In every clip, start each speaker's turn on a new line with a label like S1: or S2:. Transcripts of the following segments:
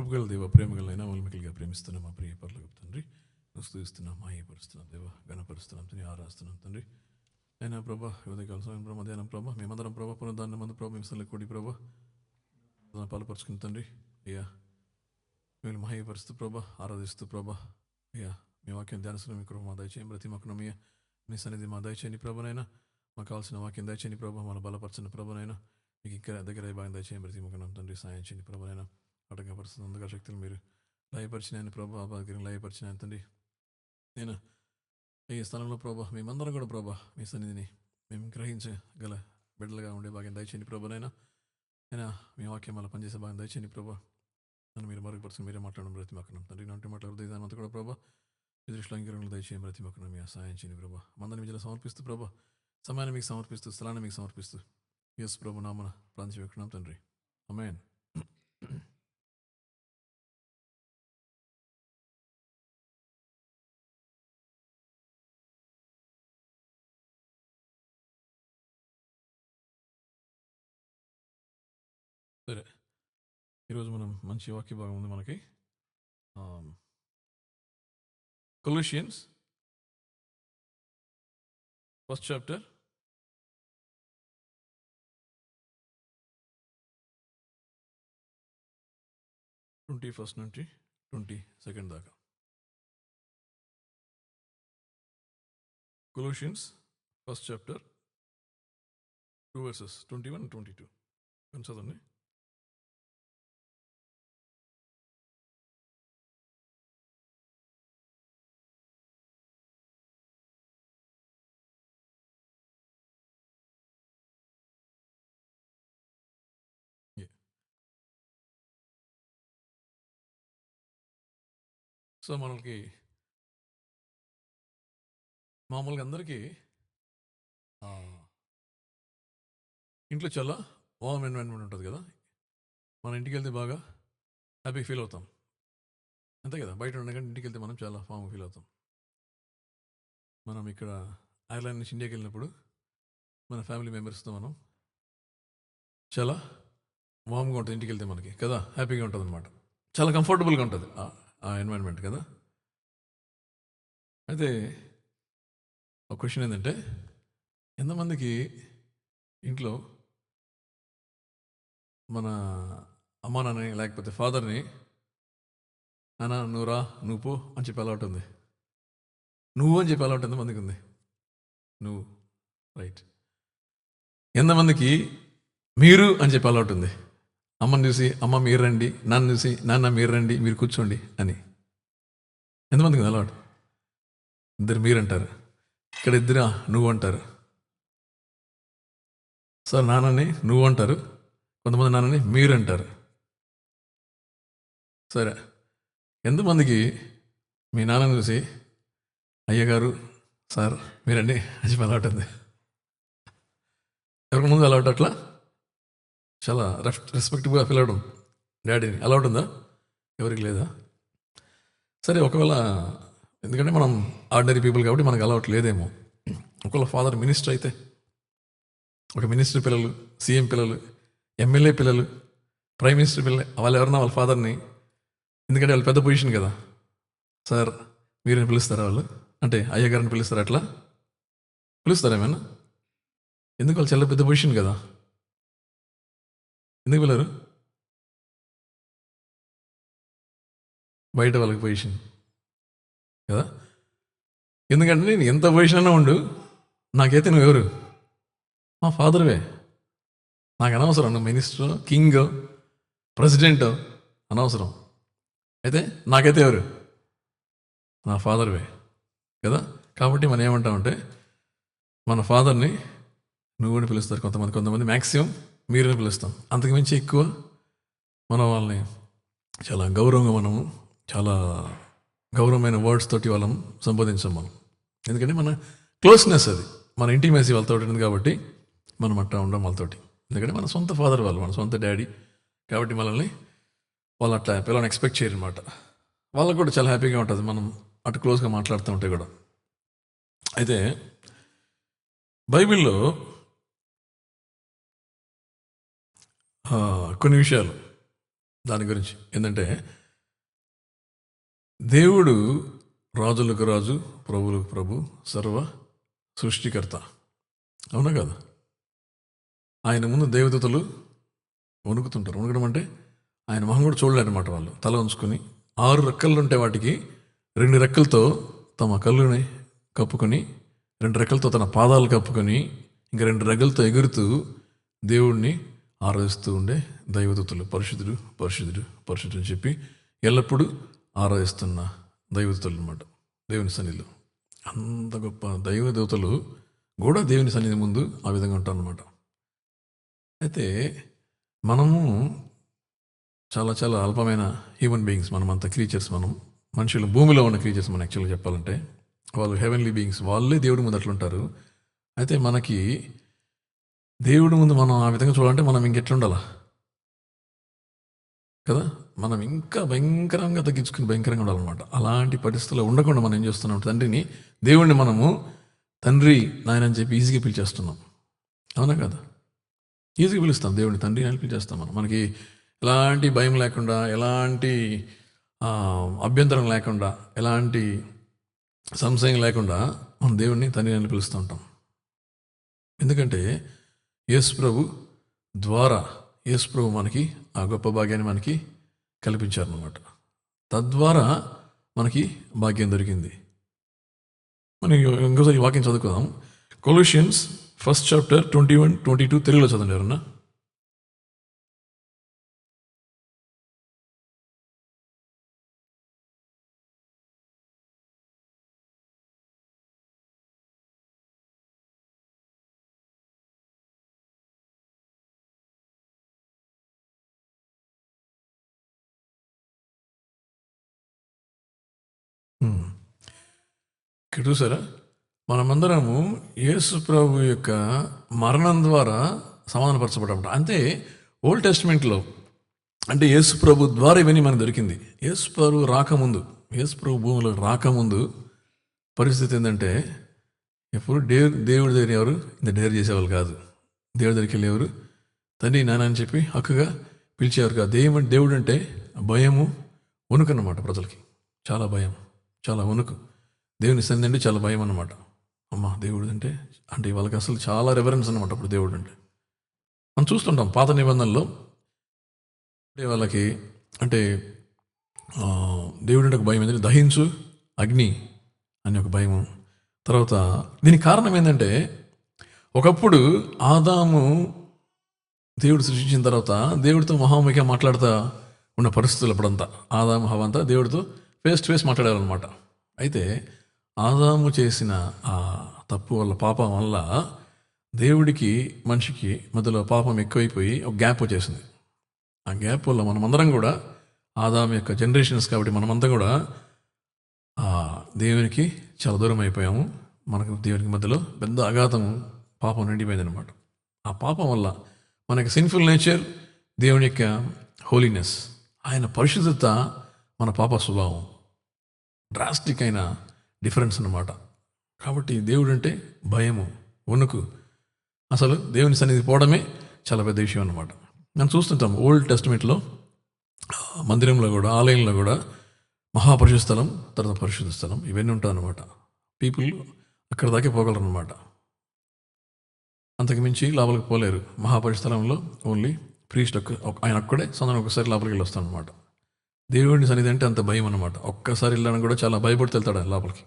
S1: కృపగల దేవ, ప్రేమగలైనా వల్మికలుగా ప్రేమిస్తున్నాం మా ప్రియ పరలోకపు తండ్రి. స్తుతిస్తున్నాం, మహిమపరుస్తున్నాం దేవ, ఘనపరుస్తున్నాం తండ్రి, ఆరాధిస్తున్నాం తండ్రి. అయినా ప్రభా ఉదయకాల సమయం ప్రభా, మధ్యాహ్నం ప్రభా, మేమందరం ప్రభా, పునరుద్ధానం మందు ప్రభా, హింసల కూడి ప్రభా పాలుపరుచుకుని తండ్రి. అయ్యా మేము మహిమపరుస్తూ ప్రభా, ఆరాధిస్తూ ప్రభా, అయ్యా మీ వాక్యం ధ్యానిస్తున్నాం. మీ కృప మా దయచేయం, ప్రతి మక్కునమయ్యా మీ సన్నిధి మా దయచేయని ప్రభనైనా, మాకు కావాల్సిన వాక్యం దయచేయని ప్రభా, మన బలపరచిన ప్రభనైనా, మీకు ఇక్కడ దగ్గర భాగం దయచేయం, ప్రతి మక్కునం తండ్రి. సాయం చేయని ప్రభనైనా, ఆటంకపరుస్తుంది అందుగా శక్తులు మీరు లయపరిచిన ఆయన ప్రభా, అభాగ్యం లయపరిచిన ఆయన తండ్రి. నేను ఈ స్థలంలో ప్రభా, మేమందరం కూడా ప్రభా మీ సన్నిధిని మేము గ్రహించగల బిడ్డలుగా ఉండే భాగ్యం దయచేయండి ప్రభనైనా. అయినా మీ వాక్యం వల్ల పనిచేసే భాగం దయచేయండి ప్రభా. నన్ను మీరు మరుగుపరుచుకుని మీరే మాట్లాడడం ప్రతి మక్కనం తండ్రి. నాటి మాట్లాడుతూ ఇదానంతా కూడా ప్రభా, మీ దృష్టిలో అంగీకరణలు దయచేయం, ప్రతి మక్కనం మీ సహాయం చేయండి ప్రభా. మందని విజయాలు సమర్పిస్తూ ప్రభా, సమయాన్ని మీకు సమర్పిస్తూ, స్థలాన్ని మీకు సమర్పిస్తూ యేసు ప్రభు నామన ప్రాంతం వెక్కున్నాం తండ్రి. ఆమేన్. సరే, ఈరోజు మనం మంచి వాక్య భాగం ఉంది మనకి. కొలోషియన్స్ 1st చాప్టర్ 21 నుంచి 22 దాకా. Colossians 1st chapter 2 verses 21 and 22 చదవండి. సో మనకి మామూలుగా అందరికీ ఇంట్లో చాలా వార్మ్ ఎన్వైరన్మెంట్ ఉంటుంది కదా. మన ఇంటికి వెళ్తే బాగా హ్యాపీ ఫీల్ అవుతాం, అంతే కదా. బయట ఉండగానే ఇంటికి వెళ్తే మనం చాలా ఫామ్ ఫీల్ అవుతాం. మనం ఇక్కడ ఐర్లాండ్ నుంచి ఇండియాకి వెళ్ళినప్పుడు మన ఫ్యామిలీ మెంబర్స్తో మనం చాలా వామ్గా ఉంటుంది ఇంటికి వెళ్తే మనకి కదా, హ్యాపీగా ఉంటుంది అనమాట, చాలా కంఫర్టబుల్గా ఉంటుంది ఆ ఎన్వైరన్మెంట్ కదా. అయితే ఒక క్వశ్చన్ ఏంటంటే, ఎంతమందికి ఇంట్లో మన అమ్మా నాన్నని లేకపోతే ఫాదర్ని నాన్న నువ్వు రా, నువ్వు పో అని చెప్పి అలవాటు ఉంది? నువ్వు అని చెప్పి అలవాటు ఎంతమందికి ఉంది? నువ్వు, రైట్. ఎంతమందికి మీరు అని చెప్పి అలవాటు ఉంది? అమ్మని చూసి అమ్మ మీరు రండి, నాన్న చూసి నాన్న మీరు రండి, మీరు కూర్చోండి అని ఎంతమందికి అలవాటు? ఇద్దరు మీరు అంటారు, ఇక్కడ ఇద్దరు నువ్వు అంటారు. సార్ నాన్నని నువ్వు అంటారు, కొంతమంది నాన్నని మీరు అంటారు. సరే, ఎంతమందికి మీ నాన్నని చూసి అయ్యగారు సార్ మీరండి అని చెప్పి అలవాటు ఉంది? ఎవరికి ముందు అలవాటు అట్లా చాలా రెస్పెక్టివ్గా ఫీల్ అవడం డాడీని అలవాటు ఉందా? ఎవరికి లేదా? సరే, ఒకవేళ ఎందుకంటే మనం ఆర్డినరీ పీపుల్ కాబట్టి మనకు అలవాటు లేదేమో. ఒకవేళ ఫాదర్ మినిస్టర్ అయితే, ఒక మినిస్టర్ పిల్లలు, సీఎం పిల్లలు, ఎమ్మెల్యే పిల్లలు, ప్రైమ్ మినిస్టర్ పిల్లలు, వాళ్ళు ఎవరన్నా వాళ్ళ ఫాదర్ని, ఎందుకంటే వాళ్ళు పెద్ద పొజిషన్ కదా, సార్ మీరని పిలుస్తారా? వాళ్ళు అంటే అయ్యగారిని పిలుస్తారా? అట్లా పిలుస్తారా ఏమైనా? ఎందుకు? వాళ్ళు చాలా పెద్ద పొజిషన్ కదా, ఎందుకు పిల్లరు? బయట వాళ్ళకి పొజిషన్ కదా. ఎందుకంటే నేను ఎంత పొజిషన్ అయినా ఉండు, నాకైతే నువ్వెవరు? మా ఫాదర్వే. నాకు అనవసరం నువ్వు మినిస్టర్, కింగ్, ప్రెసిడెంట్, అనవసరం. అయితే నాకైతే ఎవరు? నా ఫాదర్వే కదా. కాబట్టి మనం ఏమంటామంటే మన ఫాదర్ని నువ్వు అని పిలుస్తారు కొంతమంది మ్యాక్సిమం మీరని పిలుస్తాం. అంతకుమించి ఎక్కువ మనం వాళ్ళని చాలా గౌరవంగా, మనము చాలా గౌరవమైన వర్డ్స్ తోటి వాళ్ళని సంబోధించాం మనం. ఎందుకంటే మన క్లోజ్నెస్, అది మన ఇంటిమేసీ వాళ్ళతో ఉంటుంది కాబట్టి మనం అట్లా ఉండం వాళ్ళతోటి. ఎందుకంటే మన సొంత ఫాదర్ వాళ్ళు, మన సొంత డాడీ కాబట్టి మనల్ని వాళ్ళు అట్లా పిల్లల్ని ఎక్స్పెక్ట్ చేయరు అనమాట. వాళ్ళకు కూడా చాలా హ్యాపీగా ఉంటుంది మనం అటు క్లోజ్గా మాట్లాడుతూ ఉంటే కూడా. అయితే బైబిల్లో కొన్ని విషయాలు దాని గురించి ఏంటంటే, దేవుడు రాజులకు రాజు, ప్రభువులకు ప్రభు, సర్వ సృష్టికర్త. అవునా కదా? ఆయన ముందు దేవదూతలు వణుకుతుంటారు. వణుకడం అంటే ఆయన మొహం కూడా చూడలేదన్నమాట. వాళ్ళు తల ఉంచుకొని 6 రెక్కలు ఉంటే వాటికి 2 రెక్కలతో తమ కళ్ళుని కప్పుకొని, 2 రెక్కలతో తన పాదాలు కప్పుకొని, ఇంకా 2 రెక్కలతో ఎగురుతూ దేవుణ్ణి ఆరాధిస్తూ ఉండే దైవదూతలు. పరిశుద్ధుడు పరిశుద్ధుడు పరిశుద్ధుడు అని చెప్పి ఎల్లప్పుడూ ఆరాధిస్తున్న దైవదూతలు అన్నమాట. దేవుని సన్నిధిలో అంత గొప్ప దైవదూతలు కూడా దేవుని సన్నిధి ముందు ఆ విధంగా ఉంటారు అన్నమాట. అయితే మనము చాలా చాలా అల్పమైన హ్యూమన్ బీయింగ్స్, మనం అంత క్రీచర్స్, మనం మనుషులు, భూమిలో ఉన్న క్రీచర్స్. మనం యాక్చువల్గా చెప్పాలంటే వాళ్ళు హెవెన్లీ బీయింగ్స్, వాళ్ళే దేవుడి ముందు అట్లుంటారు. అయితే మనకి దేవుడి ముందు మనం ఆ విధంగా చూడాలంటే మనం ఇంకెట్లా ఉండాలా కదా? మనం ఇంకా భయంకరంగా తగ్గించుకుని భయంకరంగా ఉండాలన్నమాట. అలాంటి పరిస్థితుల్లో ఉండకుండా మనం ఏం చేస్తున్నాం, తండ్రిని, దేవుడిని మనము తండ్రి నాయన అని చెప్పి ఈజీగా పిలిచేస్తున్నాం. అవునా కదా? ఈజీగా పిలుస్తాం దేవుడిని తండ్రి అని పిలిచేస్తాం. మనకి ఎలాంటి భయం లేకుండా, ఎలాంటి అభ్యంతరం లేకుండా, ఎలాంటి సంశయం లేకుండా మనం దేవుడిని తండ్రి అని పిలుస్తూ ఉంటాం. ఎందుకంటే యేసు ప్రభు ద్వారా యేసు ప్రభు మనకి ఆ గొప్ప భాగ్యాన్ని మనకి కల్పించారన్నమాట. తద్వారా మనకి భాగ్యం దొరికింది. మనం ఇంకోసారి ఈ వాక్యం చదువుకుందాం. కొలోషియన్స్ 1st chapter 21-22 తెలుగులో చదవండి ఎవరన్నా. ఇక్కడ చూసారా, మనమందరము యేసు ప్రభు యొక్క మరణం ద్వారా సమాధానపరచబడ్డాం. అంతే ఓల్డ్ టెస్టిమెంట్లో అంటే యేసు ప్రభు ద్వారా ఇవన్నీ మనకు దొరికింది. యేసు ప్రభు రాకముందు, యేసు ప్రభు భూమిలో రాకముందు పరిస్థితి ఏంటంటే, ఎప్పుడు దేవుడి దగ్గర ఎవరు ఇంత డేర్ చేసేవాళ్ళు కాదు. దేవుడి దగ్గరికి వెళ్ళి ఎవరు తండ్రి నాన్న అని చెప్పి హక్కుగా పిలిచేవారు కాదు. దేవుడు అంటే భయము, వణుకు అన్నమాట. ప్రజలకి చాలా భయం, చాలా వణుకు. దేవుని సన్నిధి అంటే చాలా భయం అన్నమాట. అమ్మ దేవుడు అంటే వాళ్ళకి అసలు చాలా రెఫరెన్స్ అనమాట. అప్పుడు దేవుడు అంటే మనం చూస్తుంటాం పాత నిబంధనలో వాళ్ళకి అంటే దేవుడు అంటే ఒక భయం ఏంటంటే దహించు అగ్ని అని ఒక భయము. తర్వాత దీనికి కారణం ఏంటంటే, ఒకప్పుడు ఆదాము దేవుడు సృష్టించిన తర్వాత దేవుడితో మహాముఖిగా మాట్లాడుతూ ఉన్న పరిస్థితులు అప్పుడంతా ఆదాము హవ్వ అంతా దేవుడితో ఫేస్ టు ఫేస్ మాట్లాడారనమాట. అయితే ఆదాము చేసిన ఆ తప్పు వల్ల, పాపం వల్ల దేవుడికి మనిషికి మధ్యలో పాపం ఎక్కువైపోయి ఒక గ్యాప్ వచ్చేసింది. ఆ గ్యాప్ వల్ల మనమందరం కూడా ఆదాము యొక్క జనరేషన్స్ కాబట్టి మనమంతా కూడా దేవునికి చాలా దూరం అయిపోయాము. మనకు దేవునికి మధ్యలో పెద్ద అఘాతం, పాపం నిండిపోయింది అనమాట. ఆ పాపం వల్ల మనకి సిన్ఫుల్ నేచర్, దేవుని యొక్క హోలీనెస్, ఆయన పరిశుద్ధత, మన పాప స్వభావం డ్రాస్టిక్ అయిన డిఫరెన్స్ అన్నమాట. కాబట్టి దేవుడు అంటే భయము, వణుకు. అసలు దేవుని సన్నిధి పోవడమే చాలా పెద్ద విషయం అన్నమాట. మనం చూస్తుంటాం ఓల్డ్ టెస్టిమెంట్లో మందిరంలో కూడా, ఆలయంలో కూడా మహాపరిశుద్ధ స్థలం, తర్వాత పరిశుద్ధ స్థలం, ఇవన్నీ ఉంటాయి అన్నమాట. పీపుల్ అక్కడ దాకే పోగలరు అనమాట. అంతకు మించి లోపలికి పోలేరు. మహాపరిశుద్ధ స్థలంలో ఓన్లీ ప్రీస్ట్ ఆయన ఒక్కడే సొంతం ఒకసారి లోపలికి వెళ్ళి వస్తాను అనమాట. దేవుడిని సన్నిధి అంటే అంత భయం అనమాట. ఒక్కసారి వెళ్ళడానికి కూడా చాలా భయపడితే వెళ్తాడు ఆయన లోపలికి.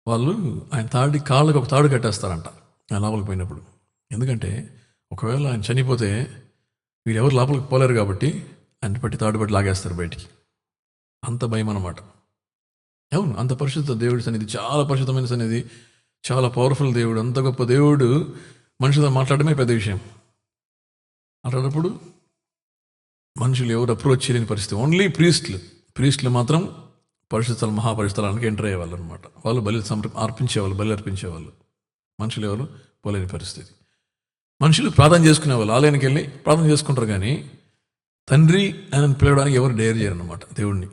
S1: వాళ్ళు ఆయన కాళ్ళకి ఒక తాడు కట్టేస్తారంట ఆయన లోపలికి పోయినప్పుడు. ఎందుకంటే ఒకవేళ ఆయన చనిపోతే వీరు ఎవరు లోపలికి పోలేరు కాబట్టి ఆయన పట్టి తాడు పట్టి లాగేస్తారు బయటికి. అంత భయం అన్నమాట. అవును, అంత పరిశుద్ధ దేవుడి సన్నిధి, చాలా పరిశుద్ధమైన సన్నిధి, చాలా పవర్ఫుల్ దేవుడు, అంత గొప్ప దేవుడు మనుషులతో మాట్లాడమే పెద్ద విషయం. అట్లాంటప్పుడు మనుషులు ఎవరు అప్రోచ్ చేయలేని పరిస్థితి. ఓన్లీ ప్రీస్టులు మాత్రం పరిశుద్ధ మహాపరిస్థలానికి ఎంటర్ అయ్యేవాళ్ళు అనమాట. వాళ్ళు బలి అర్పించేవాళ్ళు. మనుషులు ఎవరు పోలేని పరిస్థితి. మనుషులు ప్రార్థన చేసుకునేవాళ్ళు, ఆలయానికి వెళ్ళి ప్రార్థన చేసుకుంటారు, కానీ తండ్రి అని పిలవడానికి ఎవరు డేర్ చేయరు అనమాట. దేవుడిని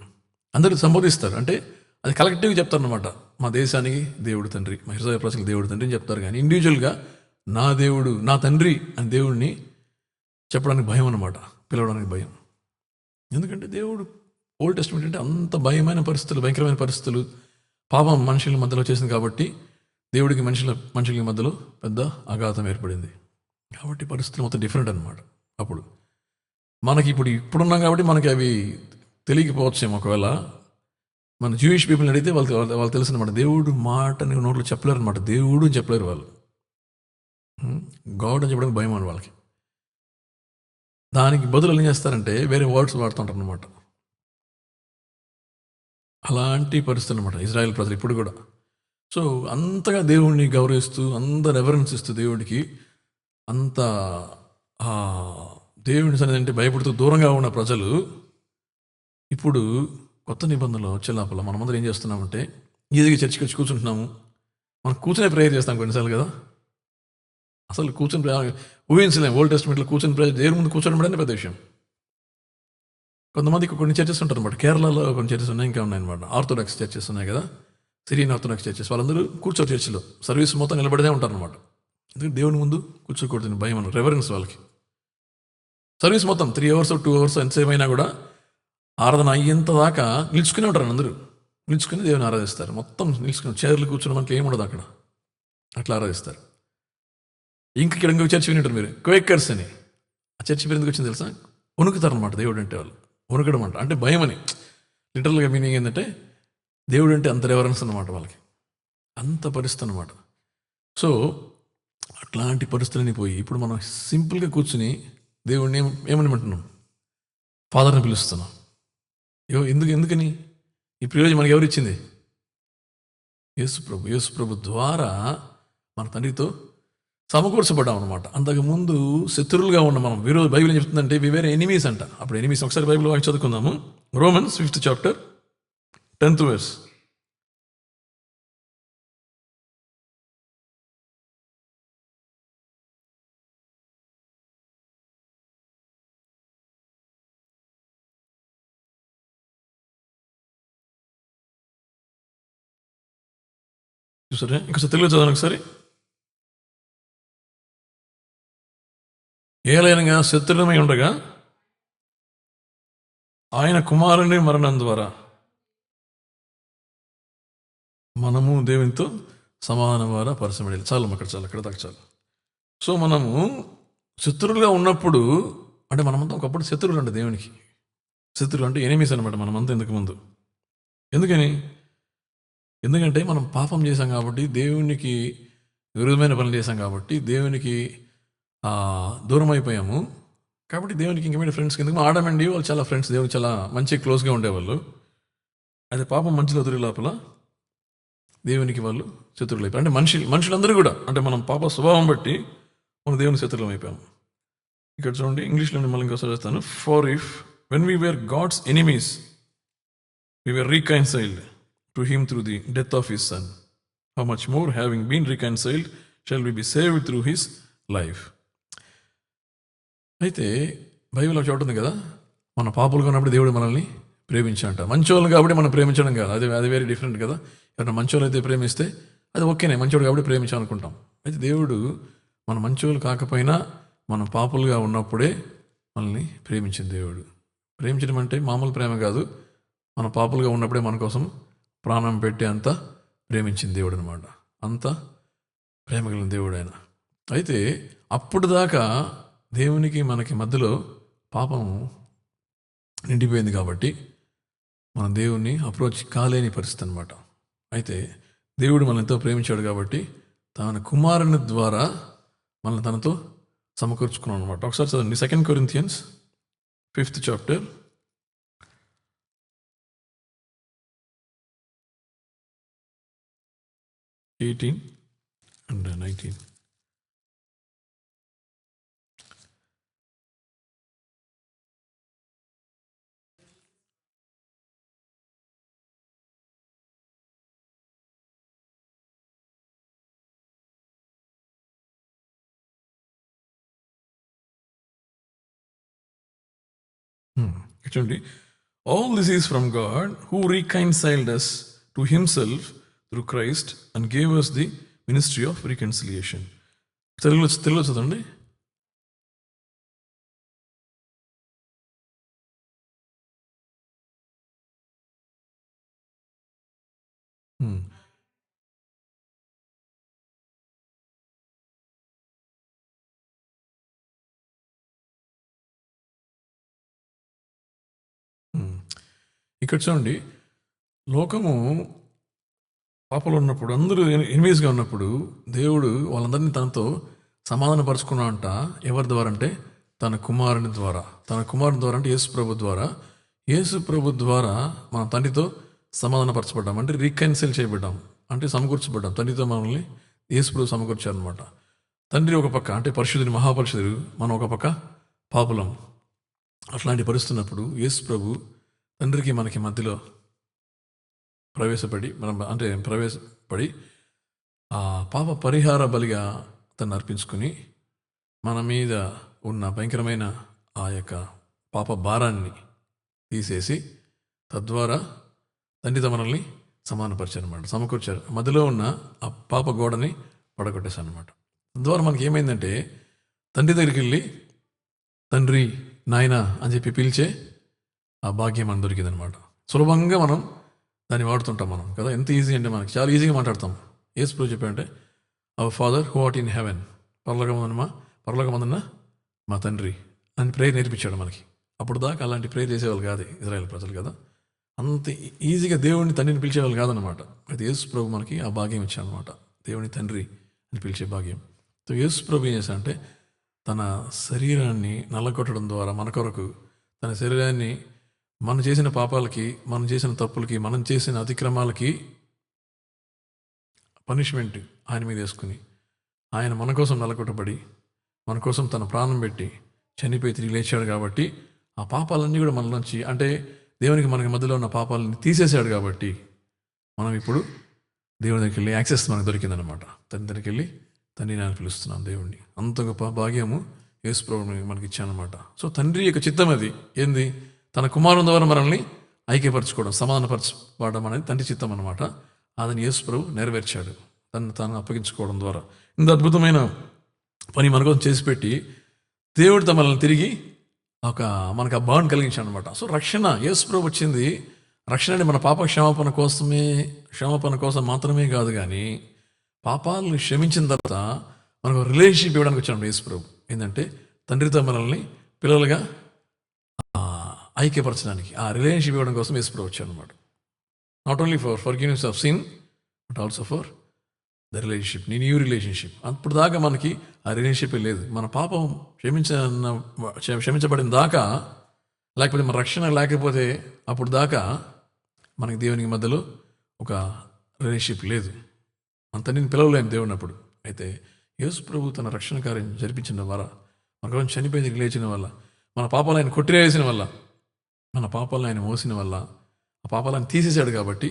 S1: అందరూ సంబోధిస్తారు, అంటే అది కలెక్టివ్గా చెప్తారనమాట. మా దేశానికి దేవుడు తండ్రి, మా హృదయ ప్రజలకు దేవుడు తండ్రి అని చెప్తారు, కానీ ఇండివిజువల్గా నా దేవుడు, నా తండ్రి అని దేవుడిని చెప్పడానికి భయం అనమాట, పిలవడానికి భయం. ఎందుకంటే దేవుడు ఓల్డ్ టెస్ట్మెంట్ అంటే అంత భయమైన పరిస్థితులు, భయంకరమైన పరిస్థితులు, పాపం మనుషుల మధ్యలో చేసింది కాబట్టి దేవుడికి మనుషుల మధ్యలో పెద్ద అఘాతం ఏర్పడింది. కాబట్టి పరిస్థితులు మొత్తం డిఫరెంట్ అనమాట. అప్పుడు మనకి ఇప్పుడున్నాం కాబట్టి మనకి అవి తెలియకపోవచ్చేమో. ఒకవేళ మన జూయిష్ పీపుల్ని అడిగితే వాళ్ళు తెలిసినమాట దేవుడు మాట నోట్లో చెప్పలేరు అనమాట. దేవుడు అని చెప్పలేరు వాళ్ళు. గాడ్ అని చెప్పడానికి భయం అని వాళ్ళకి. దానికి బదులు ఏం చేస్తారంటే వేరే వర్డ్స్ వాడుతుంటారు అనమాట. అలాంటి పరిస్థితులు అనమాట ఇజ్రాయెల్ ప్రజలు ఇప్పుడు కూడా. సో అంతగా దేవుడిని గౌరవిస్తూ, అంత రెవరెన్స్ ఇస్తూ దేవుడికి, అంత దేవుని సన్నిధి అంటే భయపడుతూ దూరంగా ఉన్న ప్రజలు ఇప్పుడు కొత్త నిబంధనలో చెల్లాపల మనమందరం ఏం చేస్తున్నామంటే ఈజీగా చర్చికి వచ్చి కూర్చుంటున్నాము. మనం కూర్చునే ప్రేయర్ చేస్తాం కొన్నిసార్లు కదా. అసలు కూర్చొని ఊహించలేము. ఓల్డ్ టెస్ట్మెంట్లో కూర్చొని ప్రేయర్, దేవుని ముందు కూర్చోడం అంటే పెద్ద విషయం. కొంతమందికి కొన్ని చర్చెస్ ఉంటారు అనమాట. కేరళలో కొన్ని చర్చెస్ ఉన్నాయి, ఇంకా ఉన్నాయన్నమాట. ఆర్థోడాక్స్ చర్చెస్ ఉన్నాయి కదా, సిరియన్ ఆర్థోడాక్స్ చర్చెస్. వాళ్ళందరూ కూర్చోరు చర్చిలో, సర్వీస్ మొత్తం నిలబడితే ఉంటారనమాట. ఎందుకంటే దేవుని ముందు కూర్చోకూడదు, భయం అన్న రెవరెన్స్ వాళ్ళకి. సర్వీస్ మొత్తం 3 hours 2 hours ఎంతసేపు అయినా కూడా ఆరాధన అయ్యేంత దాకా నిలుచుకునే ఉంటారు. అందరూ నిలుచుకుని దేవుని ఆరాధిస్తారు. మొత్తం నిలుచుకుని చైర్లు కూర్చుని మనకి ఏముండదు అక్కడ, అట్లా ఆరాధిస్తారు. ఇక్కడ ఇంకొక చర్చ్ విని ఉంటారు మీరు, క్వేకర్స్ అని. ఆ చర్చ్ పేరు ఎందుకు వచ్చింది తెలుసా? వణుకుతారు అనమాట దేవుడు అంటే. వాళ్ళు వణుకడం అంటే భయం అని. లిటరల్గా మీనింగ్ ఏంటంటే దేవుడు అంటే అంత రెవరెన్స్ అనమాట వాళ్ళకి, అంత పరిస్థితి అనమాట. సో అట్లాంటి పరిస్థితులని పోయి ఇప్పుడు మనం సింపుల్గా కూర్చుని దేవుడిని ఏమనిమంటున్నాం? ఫాదర్ని పిలుస్తున్నాం. ఎందుకని? ఈ ప్రయోజనం మనకి ఎవరు ఇచ్చింది? యేసు ప్రభు ద్వారా మన తండ్రితో సమకూర్చబడ్డాం అనమాట. అంతకుముందు శత్రువులుగా ఉన్న మనం, ఈరోజు బైబిల్ ఏం చెప్తుందంటే వి వేర్ ఎనిమీస్ అంట. అప్పుడు ఎనిమీస్ ఒకసారి బైబిల్ వాకి చదువుకుందాము. Romans 5th chapter 10th verse. చూసారా? ఇంకొకసారి తెలుగు చదవండి ఒకసారి. ఏలైనగా శత్రులమై ఉండగా ఆయన కుమారుని మరణం ద్వారా మనము దేవునితో సమానం ద్వారా పరచబడాలి. చాలు అక్కడ, చాలు అక్కడ దాకా చాలు. సో మనము శత్రువులుగా ఉన్నప్పుడు అంటే మనమంతా ఒకప్పుడు శత్రువులు అంటే దేవునికి శత్రువులు అంటే ఎనిమీస్ అనమాట మనమంతా ఇంతకు ముందు. ఎందుకంటే మనం పాపం చేశాం కాబట్టి, దేవునికి విరుద్ధమైన పనులు చేశాం కాబట్టి, దేవునికి దూరం అయిపోయాము. కాబట్టి దేవునికి ఇంకేమైనా ఫ్రెండ్స్ ఎందుకు ఆడమండి వాళ్ళు చాలా ఫ్రెండ్స్, దేవునికి చాలా మంచి క్లోజ్గా ఉండేవాళ్ళు. అయితే పాపం మంచిలో దొరి లోపల దేవునికి వాళ్ళు శత్రువులు అయిపోయారు. అంటే మనుషులందరూ కూడా అంటే మనం పాప స్వభావం బట్టి మనం దేవుని శత్రువులం అయిపోయాము. ఇక్కడ చూడండి, ఇంగ్లీష్లో మళ్ళీ ఇంకోసారి చేస్తాను. For if when we were God's enemies we were reconciled to him through the death of his son, how much more having been reconciled shall we be saved through his life. అయితే బైబిల్లో చూడండి కదా, మన పాపులుగా ఉన్నప్పుడు దేవుడు మనల్ని ప్రేమించాడంట. మంచోళ్ళు కాబట్టి మనం ప్రేమించడం కాదు, అది వేరే డిఫరెంట్ కదా. ఎవరైనా మంచోళ్ళు అయితే ప్రేమిస్తే అది ఓకేనే, మంచోడు కాబట్టి ప్రేమించాలనుకుంటాం. అయితే దేవుడు మన మంచోళ్ళు కాకపోయినా మన పాపులుగా ఉన్నప్పుడే మనల్ని ప్రేమించింది. దేవుడు ప్రేమించడం అంటే మామూలు ప్రేమ కాదు, మన పాపులుగా ఉన్నప్పుడే మన కోసం ప్రాణం పెట్టి అంత ప్రేమించిన దేవుడు అనమాట. అంత ప్రేమ కలిగిన దేవుడు ఆయన. అయితే అప్పుడు దాకా దేవునికి మనకి మధ్యలో పాపం నిండిపోయింది కాబట్టి మన దేవుణ్ణి అప్రోచ్ కాలేని పరిస్థితి అనమాట. అయితే దేవుడు మనల్ని ఎంతో ప్రేమించాడు కాబట్టి తన కుమారుని ద్వారా మనల్ని తనతో సమకూర్చుకున్నాం అనమాట. ఒకసారి చదవండి 2 Corinthians 5th chapter 18 and 19. Actually, all this is from God who reconciled us to himself through Christ and gave us the ministry of reconciliation. తెలుగులో చదవండి. ఇక్కడ చూడండి, లోకము పాపలు ఉన్నప్పుడు, అందరూ ఎనిమీస్గా ఉన్నప్పుడు దేవుడు వాళ్ళందరినీ తనతో సమాధానపరుచుకున్నా అంట. ఎవరి ద్వారా అంటే తన కుమారుని ద్వారా. తన కుమారుని ద్వారా అంటే యేసు ప్రభు ద్వారా. యేసు ప్రభు ద్వారా మన తండ్రితో సమాధానపరచబడ్డాం, అంటే రీకన్సిల్ చేయబడ్డాం, అంటే సమకూర్చబడ్డాం. తండ్రితో మనల్ని యేసు ప్రభు సమకూర్చారనమాట. తండ్రి ఒక పక్క అంటే పరిశుద్ధుని, మహాపరిశుద్ధుడు, మనం ఒక పక్క పాపులం. అట్లాంటి పరిస్థితున్నప్పుడు యేసు ప్రభు తండ్రికి మనకి మధ్యలో ప్రవేశపడి ఆ పాప పరిహార బలిగా తను అర్పించుకుని మన మీద ఉన్న భయంకరమైన ఆ యొక్క పాప భారాన్ని తీసేసి తద్వారా తండ్రితో మనల్ని సమానపరిచారు అనమాట, సమకూర్చారు. మధ్యలో ఉన్న ఆ పాప గోడని పడగొట్టేశారు అనమాట. తద్వారా మనకి ఏమైందంటే తండ్రి దగ్గరికి వెళ్ళి తండ్రి, నాయన అని చెప్పి పిలిచే ఆ భాగ్యం మనకు దొరికిందనమాట. సులభంగా మనం దాన్ని వాడుతుంటాం మనం కదా. ఎంత ఈజీ అంటే మనకి చాలా ఈజీగా మాట్లాడతాం. యేసు ప్రభు చెప్పాడంటే our father who art in heaven, పరలోకమందున్న మా తండ్రి అని ప్రేయర్ నేర్పించాడు మనకి. అప్పుడు దాకా అలాంటి ప్రేయర్ చేసేవాళ్ళు కాదు ఇజ్రాయెల్ ప్రజలు కదా. అంత ఈజీగా దేవుడిని తండ్రిని పిలిచేవాళ్ళు కాదనమాట. అయితే యేసు ప్రభు మనకి ఆ భాగ్యం ఇచ్చాడనమాట, దేవుని తండ్రి అని పిలిచే భాగ్యం. సో యేసు ప్రభు ఏం చేశాడంటే తన శరీరాన్ని నల్లగొట్టడం ద్వారా మన కొరకు, తన శరీరాన్ని మనం చేసిన పాపాలకి, మనం చేసిన తప్పులకి, మనం చేసిన అతిక్రమాలకి పనిష్మెంట్ ఆయన మీద వేసుకుని, ఆయన మన కోసం నల్లగొట్టబడి మన కోసం తన ప్రాణం పెట్టి చనిపోయి తిరిగి లేచాడు. కాబట్టి ఆ పాపాలన్నీ కూడా మన నుంచి, అంటే దేవునికి మనకి మధ్యలో ఉన్న పాపాలని తీసేశాడు. కాబట్టి మనం ఇప్పుడు దేవుని దగ్గరికి వెళ్ళి యాక్సెస్ మనకు దొరికిందనమాట. తండ్రి దగ్గరికి వెళ్ళి తండ్రి నేను పిలుస్తున్నాను దేవుణ్ణి. అంత గొప్ప భాగ్యము యేసు ప్రభువు మనకి ఇచ్చానమాట. సో తండ్రి యొక్క చిత్తం అది ఏంది, తన కుమారుని ద్వారా మనల్ని ఐక్యపరచుకోవడం, సమాధానపరచుకోవడం అనేది తండ్రి చిత్తం అనమాట. అదని యేసు ప్రభు నెరవేర్చాడు, తాను అప్పగించుకోవడం ద్వారా. ఇంత అద్భుతమైన పని మన కోసం చేసి పెట్టి దేవుడితో మనల్ని తిరిగి మనకు ఆ బాండ్ కలిగించాడు అనమాట. సో రక్షణ, యేసు ప్రభు వచ్చింది రక్షణ అంటే మన పాప క్షమాపణ కోసం మాత్రమే కాదు, కానీ పాపాలను క్షమించిన తర్వాత మనకు రిలేషన్షిప్ ఇవ్వడానికి వచ్చాడు యేసు ప్రభు. ఏంటంటే తండ్రితో మనల్ని పిల్లలుగా ఐక్యపరచడానికి, ఆ రిలేషన్షిప్ ఇవ్వడం కోసం యేసు ప్రభు వచ్చాడు అనమాట. Not only for forgiveness of sin but also for the relationship, new relationship. అప్పుడు దాకా మనకి ఆ రిలేషన్షిప్ లేదు. మన పాపం క్షమించబడిన దాకా, లేకపోతే మన రక్షణ లేకపోతే అప్పుడు దాకా మనకి దేవునికి మధ్యలో ఒక రిలేషన్షిప్ లేదు. అంత నేను పిలవలేము దేవుని అప్పుడు. అయితే యేసు ప్రభు తన రక్షణ కార్యం జరిపించిన వల్ల, మన కోసం చనిపోయి లేచిన వల్ల, మన పాపాలను ఆయన కొట్టివేసిన వల్ల, మన పాపాలను ఆయన మోసిన వల్ల, ఆ పాపాలను తీసేశాడు. కాబట్టి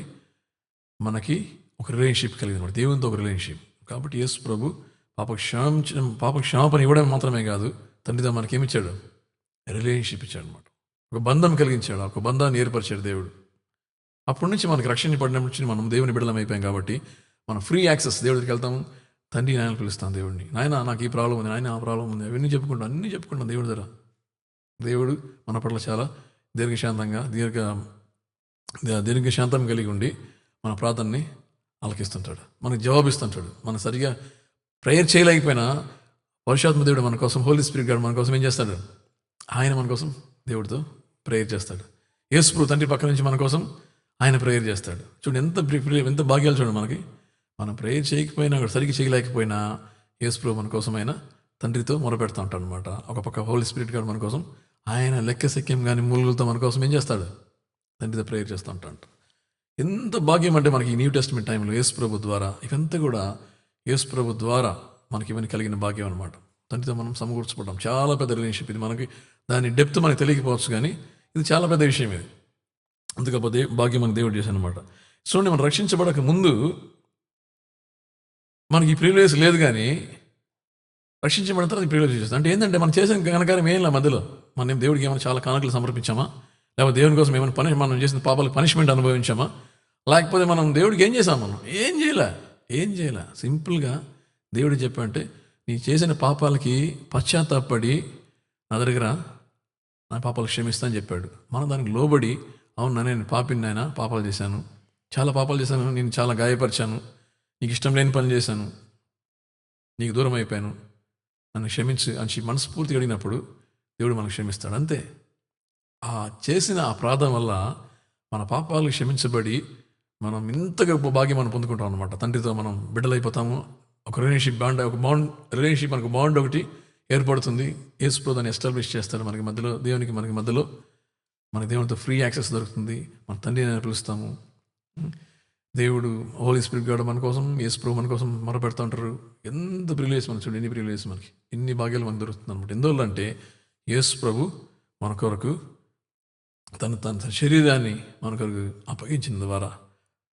S1: మనకి ఒక రిలేషన్షిప్ కలిగింది అనమాట, దేవునితో ఒక రిలేషన్షిప్. కాబట్టి యేసు ప్రభు పాప క్షమాపణ ఇవ్వడం మాత్రమే కాదు, తండ్రితో మనకేమిచ్చాడు, రిలేషన్షిప్ ఇచ్చాడు అనమాట. ఒక బంధం కలిగించాడు, ఒక బంధాన్ని ఏర్పరిచాడు దేవుడు. అప్పటి నుంచి మనకి రక్షణ పడినప్పటి నుంచి మనం దేవుని బిడ్డలం అయిపోయాం. కాబట్టి మనం ఫ్రీ యాక్సెస్ దేవుడి దగ్గరికి వెళ్తాము, తండ్రి నాయన పిలుస్తాను దేవుడిని, నాయన నాకు ఈ ప్రాబ్లం ఉంది, నాయన ఆ ప్రాబ్లం ఉంది, అవన్నీ చెప్పుకుంటాం దేవుడి దగ్గర. దేవుడు మన పట్ల చాలా దీర్ఘశాంతం కలిగి ఉండి మన ప్రార్థనని ఆలకిస్తుంటాడు, మనకు జవాబిస్తుంటాడు. మనం సరిగా ప్రేయర్ చేయలేకపోయినా పరిశుద్ధాత్మ దేవుడు మన కోసం, హోలీ స్పిరిట్ గారు మన కోసం ఏం చేస్తాడు, ఆయన మన కోసం దేవుడితో ప్రేయర్ చేస్తాడు. యేసు ప్రభు తండ్రి పక్క నుంచి మన కోసం ఆయన ప్రేయర్ చేస్తాడు. చూడండి ఎంత భాగ్యాలు చూడండి మనకి. మనం ప్రేయర్ చేయకపోయినా, సరిగ్గా చేయలేకపోయినా యేసు ప్రభు మన కోసం ఆయన తండ్రితో మొరపెడతా ఉంటాడు అనమాట. ఒక పక్క హోలీ స్పిరిట్ గారు మన కోసం, ఆయన లెక్కశక్యం కానీ మూలుగులతో మన కోసం ఏం చేస్తాడు, తండ్రితో ప్రేయర్ చేస్తూ ఉంటాడు. ఎంత భాగ్యం అంటే మనకి ఈ న్యూ టెస్ట్మెంట్ టైంలో యేసు ప్రభు ద్వారా, ఇవంతా కూడా యేసు ప్రభు ద్వారా మనకి ఇవన్నీ కలిగిన భాగ్యం అనమాట. తండ్రితో మనం సమకూర్చుకుంటాం. చాలా పెద్ద రిలేషన్షిప్ ఇది. మనకి దాని డెప్త్ మనకి తెలియకపోవచ్చు, కానీ ఇది చాలా పెద్ద విషయం. ఇది అంత గొప్ప భాగ్యం మనకు దేవుడు చేశాను అనమాట. చూడండి, మనం రక్షించబడక ముందు మనకి ఈ ప్రివిలేజ్ లేదు, కానీ రక్షించబడిన తర్వాత ఈ ప్రివిలేజ్ చేస్తాం. అంటే ఏంటంటే మనం చేసిన ఘనకార్యం ఏం మధ్యలో మనం దేవుడికి ఏమైనా చాలా కానుకలు సమర్పించామా, లేకపోతే దేవుని కోసం ఏమైనా మనం చేసిన పాపాలకు పనిష్మెంట్ అనుభవించామా, లేకపోతే మనం దేవుడికి ఏం చేసాం, మనం ఏం చేయలే. సింపుల్గా దేవుడు చెప్పంటే నీ చేసిన పాపాలకి పశ్చాత్తాపడి నా దగ్గర నా పాపాలు క్షమిస్తా అని చెప్పాడు. మనం దానికి లోబడి, అవును నేను పాపిని నాయన, పాపాలు చేశాను, చాలా పాపాలు చేశాను, నేను చాలా గాయపరిచాను, నీకు ఇష్టం లేని పని చేశాను, నీకు దూరం అయిపోయాను, నన్ను క్షమించు అని మనస్ఫూర్తిగా అడిగినప్పుడు దేవుడు మనకు క్షమిస్తాడు. అంతే. ఆ చేసిన ఆ ప్రార్థన వల్ల మన పాపాలు క్షమించబడి మనం ఇంత గొప్ప భాగ్యం మనం పొందుకుంటాం అనమాట. తండ్రితో మనం బిడ్డలైపోతాము. ఒక రిలేషన్షిప్ మనకు బాండ్ ఒకటి ఏర్పడుతుంది. యేసు దాన్ని ఎస్టాబ్లిష్ చేస్తాడు మనకి మధ్యలో, మనకి మధ్యలో. మన దేవునితో ఫ్రీ యాక్సెస్ దొరుకుతుంది. మన తండ్రి అని పిలుస్తాము. దేవుడు హోలీ స్పిరిట్ గాడు మన కోసం, యేసు మన కోసం మొరపెడతా ఉంటారు. ఎంత ప్రివిలేజ్ మనకు, చూడండి ఎన్ని ప్రివిలేజ్ మనకి, ఎన్ని భాగ్యాలు మనకు దొరుకుతుంది అనమాట. ఎందువల్ల అంటే యేసు ప్రభు మన కొరకు తన శరీరాన్ని మన కొరకు అప్పగించిన ద్వారా,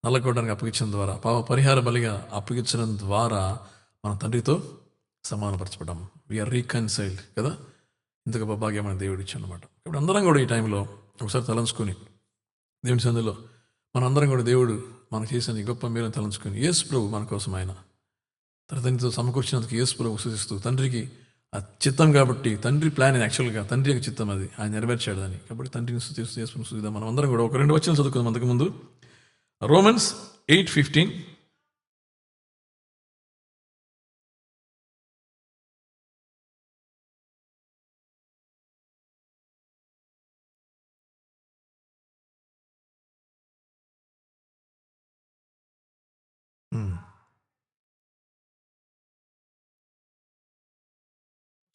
S1: నల్లగొట్టడానికి అప్పగించిన ద్వారా, పాప పరిహార బలిగా అప్పగించడం ద్వారా మన తండ్రితో సమానపరచబడ్డాం. వీఆర్ రీకన్సైల్డ్ కదా. ఇంత గొప్ప భాగ్యం మన దేవుడు ఇచ్చాడు అనమాట. ఇప్పుడు అందరం కూడా ఈ టైంలో ఒకసారి తలంచుకొని దేవుని సందులో మనందరం కూడా దేవుడు మనకు చేసిన ఈ గొప్ప మేలును తలంచుకొని యేసు ప్రభు మన కోసం ఆయన తన తండ్రితో సమకూర్చినందుకు యేసు ప్రభు సూచిస్తూ తండ్రికి ఆ చిత్తం కాబట్టి, తండ్రి ప్లాన్ యాక్చువల్గా తండ్రి యొక్క చిత్తం అది, ఆయన నెరవేర్చాడు అని. కాబట్టి తండ్రిని స్తుతిస్తూ యేసుని స్తుతిద్దాం. మనం అందరం కూడా ఒక 2 వచనాలు చదువుకుందాం అంతకుముందు. రోమన్స్ 8:15.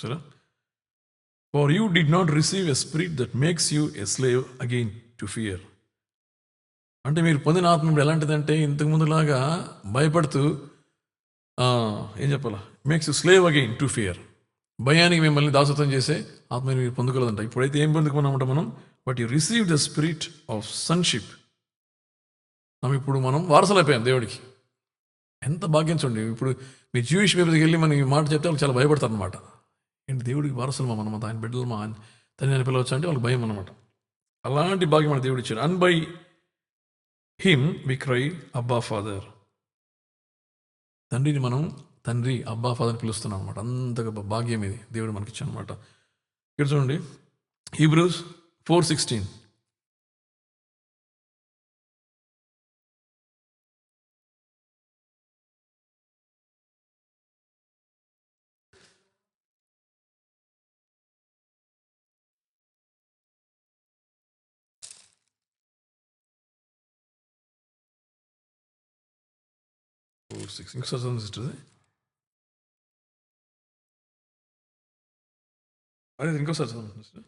S1: సరే. For you did not receive a spirit that makes you a slave again to fear. అంటే మీరు పొందిన ఆత్మ ఇప్పుడు ఎలాంటిదంటే ఇంతకు ముందులాగా భయపడుతూ ఏం చెప్పాలా, makes you slave again to fear. భయానికి మిమ్మల్ని దాసత్వం చేసే ఆత్మని మీరు పొందుకోలేదంట. ఇప్పుడైతే ఏం పొందుకున్నామంట మనం? But you receive the spirit of sonship. ఇప్పుడు మనం వారసులైపోయాం దేవుడికి. ఎంత భాగ్యం చూడండి. ఇప్పుడు మీ జూయిష్ పీపుల్కి వెళ్ళి మనం ఈ మాట చెప్తే వాళ్ళు చాలా భయపడతారు అనమాట. ఏంటి దేవుడికి వారసులు మనమంతా, ఆయన బిడ్డలు, మా తల్లి అని పిలవచ్చు అంటే వాళ్ళకి భయం అనమాట. అలాంటి భాగ్యం మన దేవుడు ఇచ్చాడు. And by him we cry abba father. తండ్రిని మనం తండ్రి, అబ్బా ఫాదర్ అని పిలుస్తున్నాం అనమాట. అంత గొప్ప భాగ్యం ఇది దేవుడు మనకి ఇచ్చాడు అనమాట. ఇక్కడ చూడండి, హీబ్రూస్ 4:16. ఇంకోసారి సిస్టర్, అదే ఇంకోసారి సిస్టర్.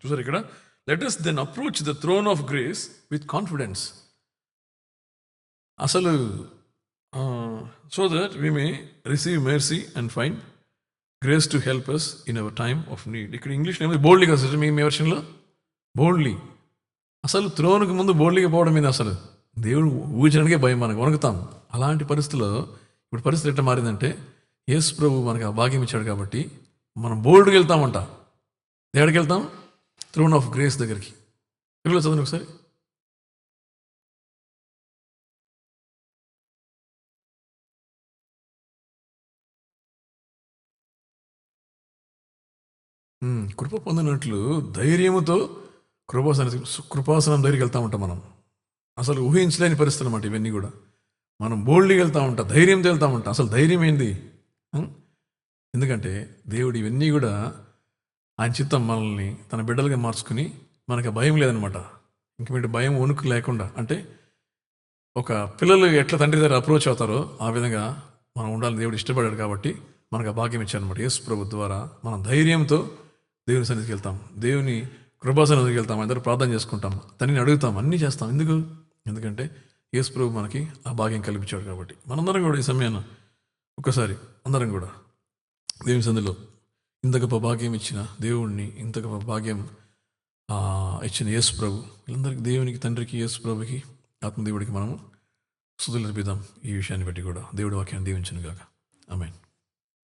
S1: చూసారు ఇక్కడ, let us then approach the throne of grace with confidence. అసలు so that we may receive mercy and find grace to help us in our time of need. ఇక్కడ ఇంగ్లీష్లో ఏమైంది? బోల్డ్లీ కదా సిస్టర్, మీ వెర్షన్లో boldly. అసలు త్రోన్కి ముందు బోల్డ్లీగా పోవడం మీద అసలు దేవుడు ఊహించడానికే భయం, మనకు వణుకుతాం. అలాంటి పరిస్థితుల్లో ఇప్పుడు పరిస్థితి ఎట్లా మారిందంటే, యేసు ప్రభు మనకు ఆ భాగ్యం ఇచ్చాడు కాబట్టి మనం బోల్డ్గా వెళ్తామంట. ఎక్కడికి వెళ్తాం? థ్రోన్ ఆఫ్ గ్రేస్ దగ్గరికి. తెలుగులో చదవండి ఒకసారి. కృప పొందినట్లు ధైర్యముతో కృపాసనం దగ్గరికి వెళ్తా ఉంటాం మనం. అసలు ఊహించలేని పరిస్థితులు అన్నమాట ఇవన్నీ కూడా. మనం బోల్డ్గా వెళ్తా ఉంటాం, ధైర్యంతో వెళ్తా ఉంటాం. అసలు ధైర్యం ఏంది? ఎందుకంటే దేవుడు ఇవన్నీ కూడా ఆయన చిత్తం మనల్ని తన బిడ్డలుగా మార్చుకుని మనకు భయం లేదనమాట. ఇంక మీరు భయం వణుకు లేకుండా, అంటే ఒక పిల్లలు ఎట్లా తండ్రి దగ్గర అప్రోచ్ అవుతారో ఆ విధంగా మనం ఉండాలని దేవుడు ఇష్టపడాడు. కాబట్టి మనకు ఆ భాగ్యం ఇచ్చారనమాట. యేసు ప్రభు ద్వారా మనం ధైర్యంతో దేవుని సన్నిధికి వెళ్తాం, దేవుని కృపాసన్నిధికి వెళ్తాం, అందరూ ప్రార్థన చేసుకుంటాం, తండ్రిని అడుగుతాం, అన్నీ చేస్తాం. ఎందుకంటే యేసు ప్రభు మనకి ఆ భాగ్యం కల్పించాడు. కాబట్టి మనందరం కూడా ఈ సమయాన్ని ఒక్కసారి అందరం కూడా దేవుని సన్నిధిలో ఇంత గొప్ప భాగ్యం ఇచ్చిన దేవుణ్ణి, ఇంత గొప్ప భాగ్యం ఇచ్చిన యేసు ప్రభు, వీళ్ళందరికీ, దేవునికి, తండ్రికి, యేసు ప్రభుకి, ఆత్మదేవుడికి మనము స్తుతులు అర్పిద్దాం. ఈ విషయాన్ని బట్టి కూడా దేవుడి వాక్యాన్ని దీవించును గాక. ఆమేన్.